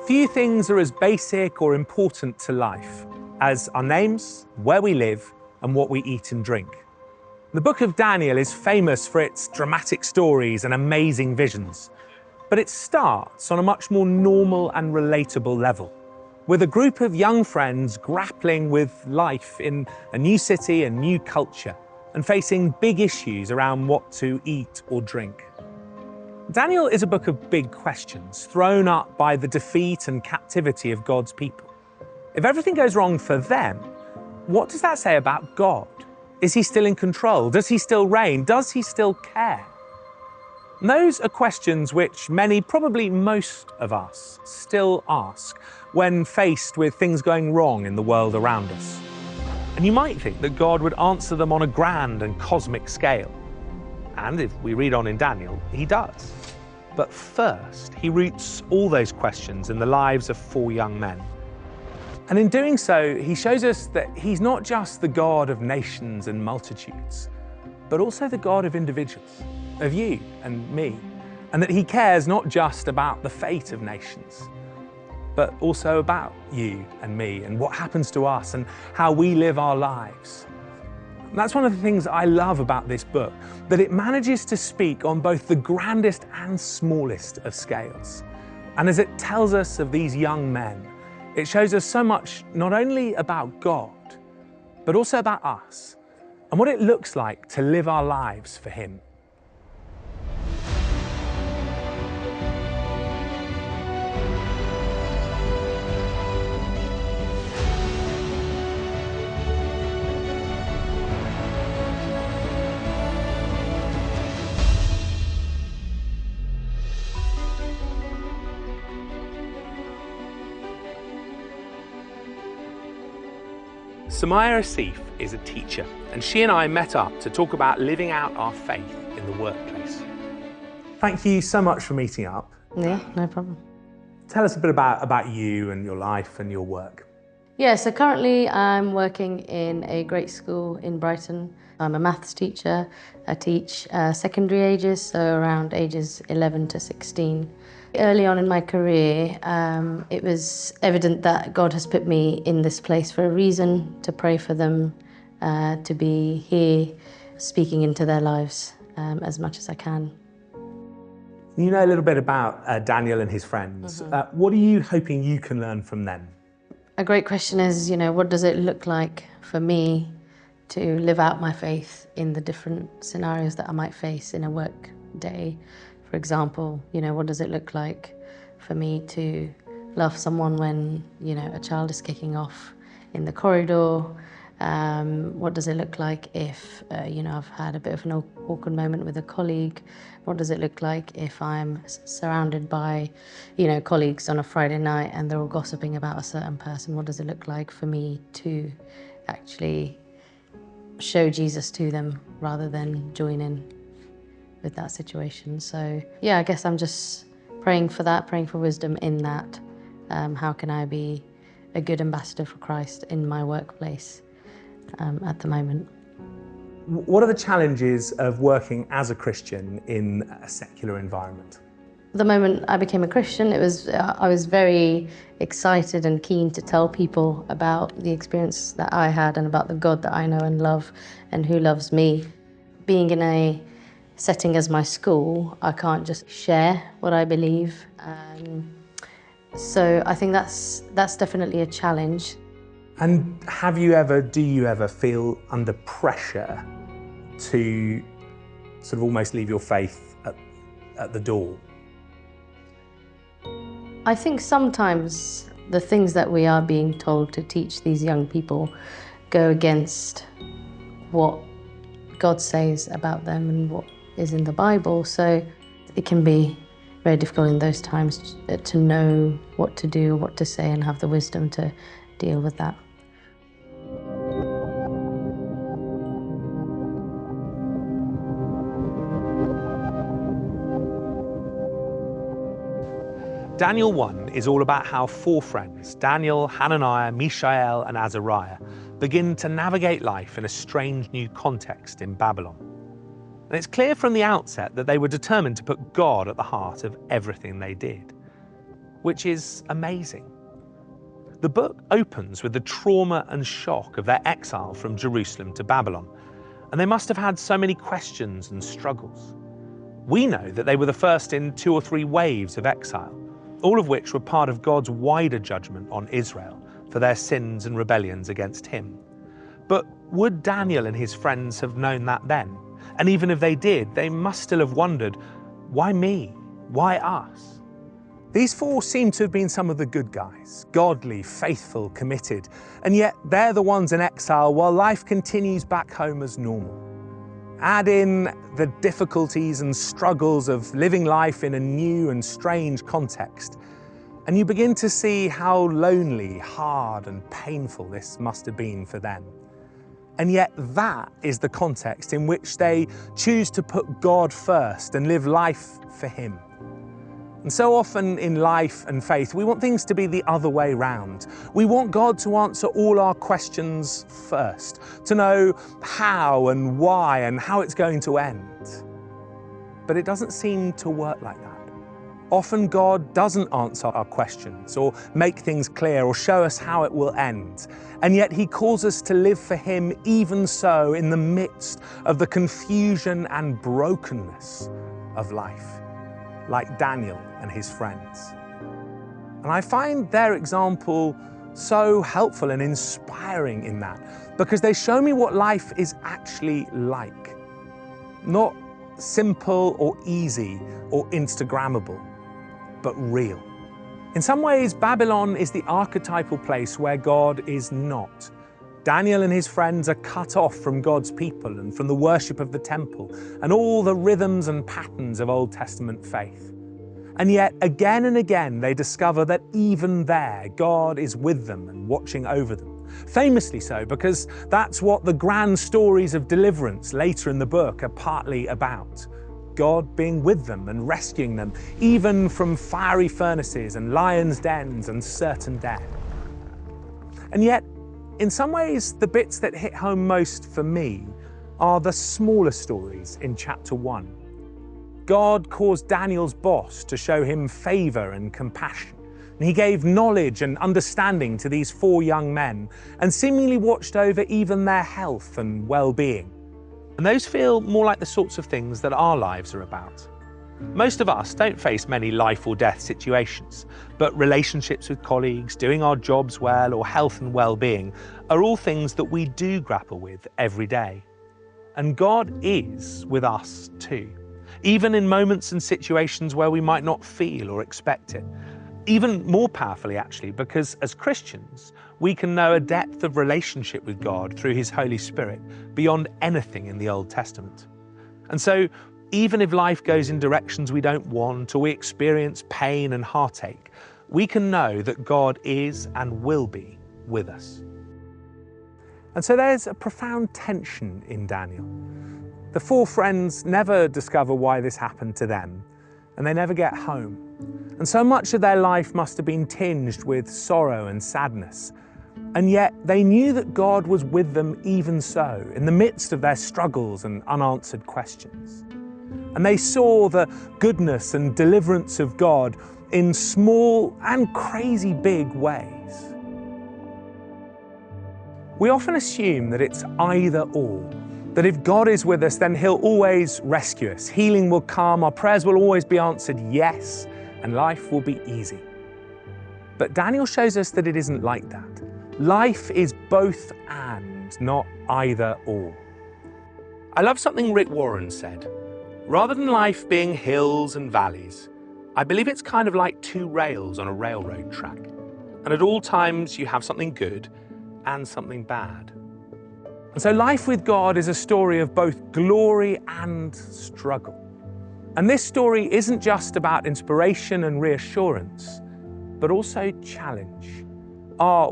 Few things are as basic or important to life as our names, where we live, and what we eat and drink. The book of Daniel is famous for its dramatic stories and amazing visions, but it starts on a much more normal and relatable level, with a group of young friends grappling with life in a new city and new culture, and facing big issues around what to eat or drink. Daniel is a book of big questions thrown up by the defeat and captivity of God's people. If everything goes wrong for them, what does that say about God? Is he still in control? Does he still reign? Does he still care? And those are questions which many, probably most of us, still ask when faced with things going wrong in the world around us. And you might think that God would answer them on a grand and cosmic scale. And if we read on in Daniel, he does. But first, he roots all those questions in the lives of 4 young men. And in doing so, he shows us that he's not just the God of nations and multitudes, but also the God of individuals, of you and me, and that he cares not just about the fate of nations, but also about you and me and what happens to us and how we live our lives. And that's one of the things I love about this book, that it manages to speak on both the grandest and smallest of scales. And as it tells us of these young men, it shows us so much not only about God, but also about us and what it looks like to live our lives for him. Samaya Asif is a teacher, and she and I met up to talk about living out our faith in the workplace. Thank you so much for meeting up. Yeah, no problem. Tell us a bit about you and your life and your work. Yeah, so currently I'm working in a great school in Brighton. I'm a maths teacher. I teach secondary ages, so around ages 11 to 16. Early on in my career, it was evident that God has put me in this place for a reason, to pray for them, to be here speaking into their lives as much as I can. You know a little bit about Daniel and his friends. What are you hoping you can learn from them? A great question is, what does it look like for me to live out my faith in the different scenarios that I might face in a work day? For example, what does it look like for me to love someone when, a child is kicking off in the corridor? What does it look like if, I've had a bit of an awkward moment with a colleague? What does it look like if I'm surrounded by, colleagues on a Friday night and they're all gossiping about a certain person? What does it look like for me to actually show Jesus to them rather than join in with that situation? So yeah, I guess I'm just praying for that, praying for wisdom in that. How can I be a good ambassador for Christ in my workplace at the moment? What are the challenges of working as a Christian in a secular environment? The moment I became a Christian, I was very excited and keen to tell people about the experience that I had and about the God that I know and love and who loves me. Being in a setting as my school, I can't just share what I believe. So I think that's definitely a challenge. And do you ever feel under pressure to sort of almost leave your faith at the door? I think sometimes the things that we are being told to teach these young people go against what God says about them and what is in the Bible. So it can be very difficult in those times to know what to do, what to say, and have the wisdom to deal with that. Daniel 1 is all about how 4 friends, Daniel, Hananiah, Mishael, and Azariah, begin to navigate life in a strange new context in Babylon. And it's clear from the outset that they were determined to put God at the heart of everything they did. which is amazing. The book opens with the trauma and shock of their exile from Jerusalem to Babylon, and they must have had so many questions and struggles. We know that they were the first in 2 or 3 waves of exile, all of which were part of God's wider judgment on Israel for their sins and rebellions against him. But would Daniel and his friends have known that then? And even if they did, they must still have wondered, why me? Why us? These 4 seem to have been some of the good guys, godly, faithful, committed, and yet they're the ones in exile while life continues back home as normal. Add in the difficulties and struggles of living life in a new and strange context, and you begin to see how lonely, hard, and painful this must have been for them. And yet that is the context in which they choose to put God first and live life for him. And so often in life and faith, we want things to be the other way round. We want God to answer all our questions first, to know how and why and how it's going to end. But it doesn't seem to work like that. Often God doesn't answer our questions or make things clear or show us how it will end. And yet he calls us to live for him even so in the midst of the confusion and brokenness of life, like Daniel and his friends. And I find their example so helpful and inspiring in that, because they show me what life is actually like. Not simple or easy or Instagrammable, but real. In some ways, Babylon is the archetypal place where God is not. Daniel and his friends are cut off from God's people and from the worship of the temple and all the rhythms and patterns of Old Testament faith. And yet, again and again, they discover that even there, God is with them and watching over them. Famously so, because that's what the grand stories of deliverance later in the book are partly about. God being with them and rescuing them, even from fiery furnaces and lions' dens and certain death. And yet, in some ways, the bits that hit home most for me are the smaller stories in chapter 1. God caused Daniel's boss to show him favor and compassion. And he gave knowledge and understanding to these 4 young men and seemingly watched over even their health and well-being. And those feel more like the sorts of things that our lives are about. Most of us don't face many life or death situations, but relationships with colleagues, doing our jobs well, or health and well-being are all things that we do grapple with every day. And God is with us too, even in moments and situations where we might not feel or expect it. Even more powerfully, actually, because as Christians, we can know a depth of relationship with God through his Holy Spirit beyond anything in the Old Testament. And so, even if life goes in directions we don't want, or we experience pain and heartache, we can know that God is and will be with us. And so there's a profound tension in Daniel. The 4 friends never discover why this happened to them, and they never get home. And so much of their life must have been tinged with sorrow and sadness. And yet they knew that God was with them even so, in the midst of their struggles and unanswered questions. And they saw the goodness and deliverance of God in small and crazy big ways. We often assume that it's either or, that if God is with us, then he'll always rescue us. Healing will come, our prayers will always be answered yes, and life will be easy. But Daniel shows us that it isn't like that. Life is both and, not either or. I love something Rick Warren said. Rather than life being hills and valleys, I believe it's kind of like 2 rails on a railroad track. And at all times you have something good and something bad. And so life with God is a story of both glory and struggle. And this story isn't just about inspiration and reassurance, but also challenge. Are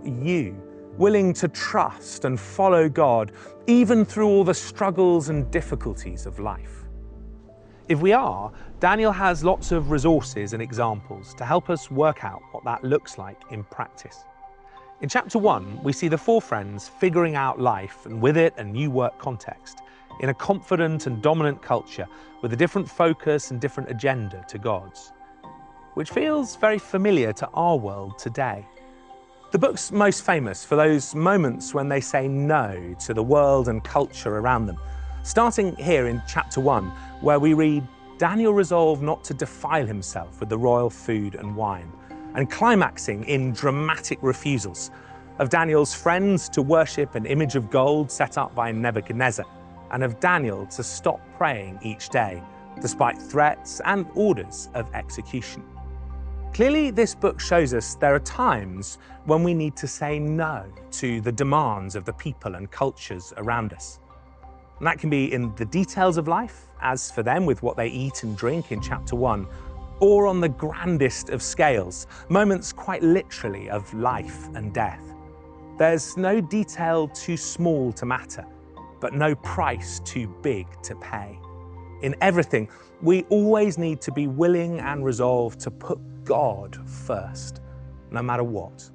you willing to trust and follow God, even through all the struggles and difficulties of life? If we are, Daniel has lots of resources and examples to help us work out what that looks like in practice. In chapter 1, we see the 4 friends figuring out life and with it a new work context in a confident and dominant culture with a different focus and different agenda to God's. which feels very familiar to our world today. The book's most famous for those moments when they say no to the world and culture around them. Starting here in chapter 1, where we read, Daniel resolved not to defile himself with the royal food and wine, and climaxing in dramatic refusals of Daniel's friends to worship an image of gold set up by Nebuchadnezzar, and of Daniel to stop praying each day, despite threats and orders of execution. Clearly, this book shows us there are times when we need to say no to the demands of the people and cultures around us. And that can be in the details of life, as for them with what they eat and drink in chapter 1, or on the grandest of scales, moments quite literally of life and death. There's no detail too small to matter, but no price too big to pay. In everything, we always need to be willing and resolved to put God first, no matter what.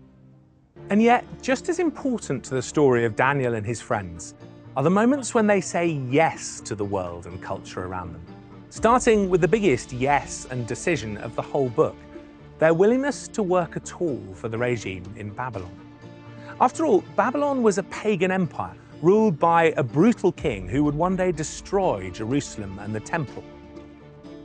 And yet, just as important to the story of Daniel and his friends are the moments when they say yes to the world and culture around them. Starting with the biggest yes and decision of the whole book, their willingness to work at all for the regime in Babylon. After all, Babylon was a pagan empire ruled by a brutal king who would one day destroy Jerusalem and the temple.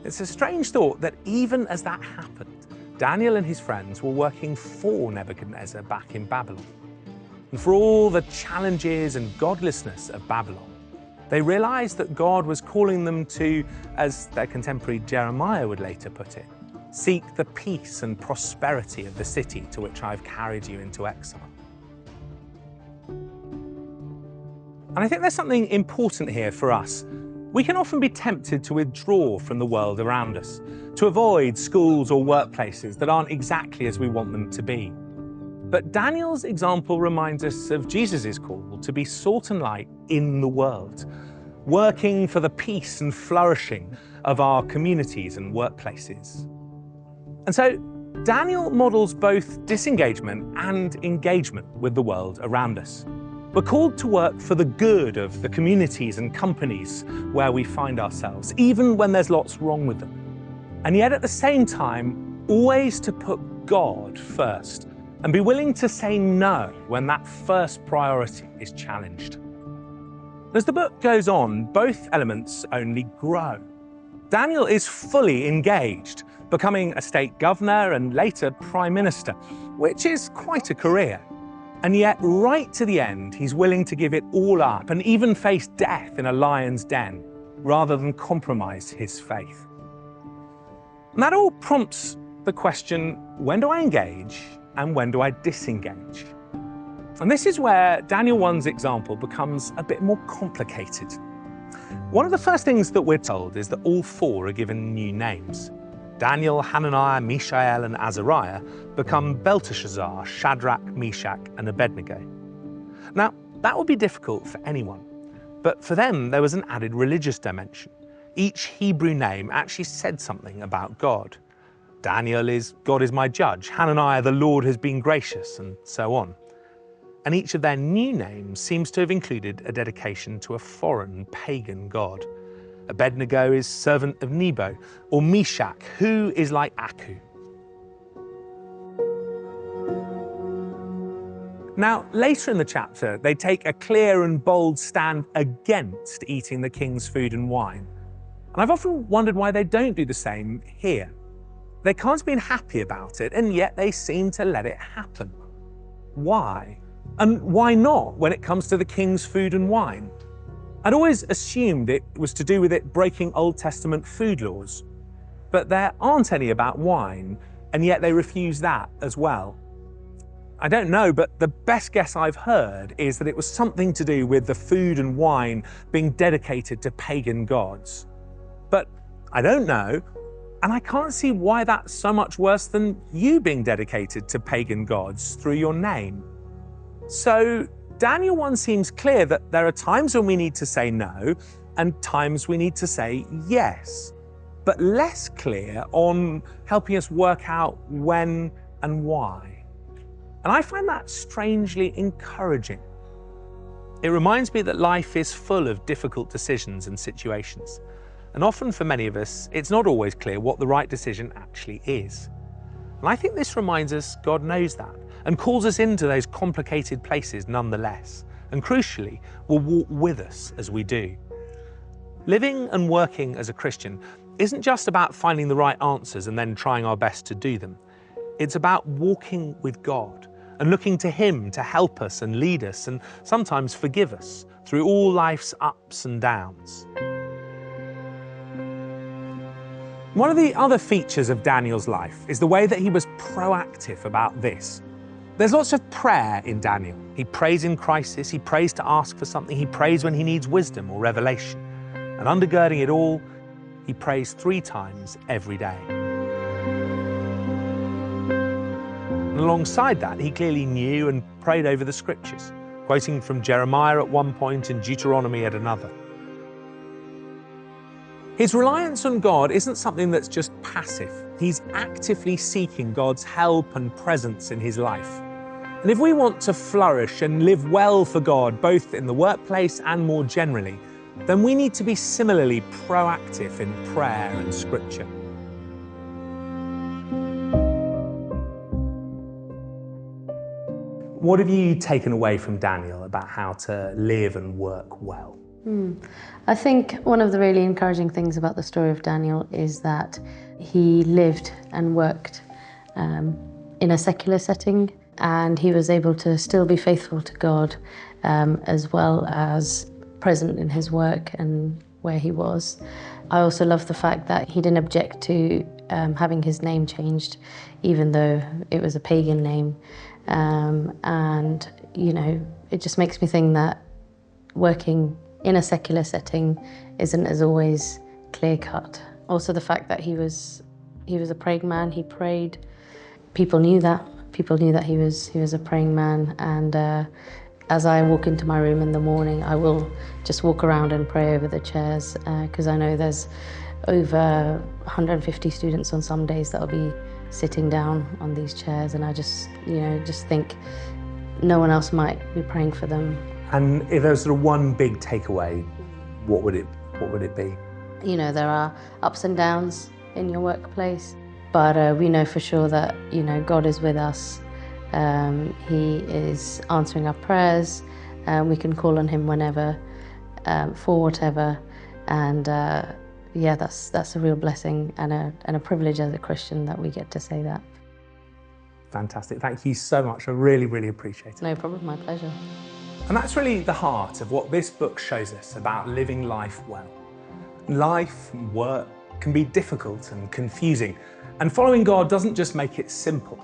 It's a strange thought that even as that happened, Daniel and his friends were working for Nebuchadnezzar back in Babylon. And for all the challenges and godlessness of Babylon, they realized that God was calling them to, as their contemporary Jeremiah would later put it, seek the peace and prosperity of the city to which I've carried you into exile. And I think there's something important here for us. We can often be tempted to withdraw from the world around us, to avoid schools or workplaces that aren't exactly as we want them to be. But Daniel's example reminds us of Jesus' call to be salt and light in the world, working for the peace and flourishing of our communities and workplaces. And so Daniel models both disengagement and engagement with the world around us. We're called to work for the good of the communities and companies where we find ourselves, even when there's lots wrong with them. And yet at the same time, always to put God first and be willing to say no when that first priority is challenged. As the book goes on, both elements only grow. Daniel is fully engaged, becoming a state governor and later prime minister, which is quite a career. And yet, right to the end, he's willing to give it all up and even face death in a lion's den, rather than compromise his faith. And that all prompts the question, when do I engage and when do I disengage? And this is where Daniel 1's example becomes a bit more complicated. One of the first things that we're told is that all four are given new names. Daniel, Hananiah, Mishael, and Azariah become Belteshazzar, Shadrach, Meshach, and Abednego. Now, that would be difficult for anyone, but for them there was an added religious dimension. Each Hebrew name actually said something about God. Daniel is, God is my judge, Hananiah, the Lord has been gracious, and so on. And each of their new names seems to have included a dedication to a foreign pagan god. Abednego is servant of Nebo, or Meshach, who is like Aku. Now, later in the chapter, they take a clear and bold stand against eating the king's food and wine. And I've often wondered why they don't do the same here. They can't have been happy about it, and yet they seem to let it happen. Why? And why not when it comes to the king's food and wine? I'd always assumed it was to do with it breaking Old Testament food laws. But there aren't any about wine, and yet they refuse that as well. I don't know, but the best guess I've heard is that it was something to do with the food and wine being dedicated to pagan gods. But I don't know, and I can't see why that's so much worse than you being dedicated to pagan gods through your name. So Daniel 1 seems clear that there are times when we need to say no and times we need to say yes, but less clear on helping us work out when and why. And I find that strangely encouraging. It reminds me that life is full of difficult decisions and situations. And often for many of us, it's not always clear what the right decision actually is. And I think this reminds us God knows that and calls us into those complicated places nonetheless, and crucially, will walk with us as we do. Living and working as a Christian isn't just about finding the right answers and then trying our best to do them. It's about walking with God and looking to Him to help us and lead us and sometimes forgive us through all life's ups and downs. One of the other features of Daniel's life is the way that he was proactive about this. There's lots of prayer in Daniel. He prays in crisis, he prays to ask for something, he prays when he needs wisdom or revelation. And undergirding it all, he prays 3 times every day. And alongside that, he clearly knew and prayed over the scriptures, quoting from Jeremiah at one point and Deuteronomy at another. His reliance on God isn't something that's just passive. He's actively seeking God's help and presence in his life. And if we want to flourish and live well for God, both in the workplace and more generally, then we need to be similarly proactive in prayer and scripture. What have you taken away from Daniel about how to live and work well? I think one of the really encouraging things about the story of Daniel is that he lived and worked in a secular setting, and he was able to still be faithful to God as well as present in his work and where he was. I also love the fact that he didn't object to having his name changed, even though it was a pagan name. And, you know, it just makes me think that working in a secular setting isn't as always clear-cut. Also the fact that he was a praying man, he prayed. People knew that. People knew that he was a praying man, and as I walk into my room in the morning, I will just walk around and pray over the chairs, because I know there's over 150 students on some days that'll be sitting down on these chairs, and I just think no one else might be praying for them. And if there was sort of one big takeaway, what would it be? You know, there are ups and downs in your workplace, but we know for sure that, you know, God is with us. He is answering our prayers. We can call on him whenever, for whatever, and yeah, that's a real blessing and a privilege as a Christian that we get to say that. Fantastic. Thank you so much. I really, really appreciate it. No problem. My pleasure. And that's really the heart of what this book shows us about living life well. Life and work can be difficult and confusing, and following God doesn't just make it simple.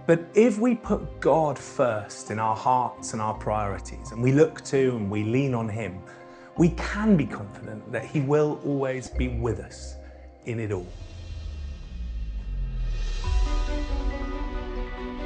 But if we put God first in our hearts and our priorities, and we look to and we lean on him, we can be confident that he will always be with us in it all.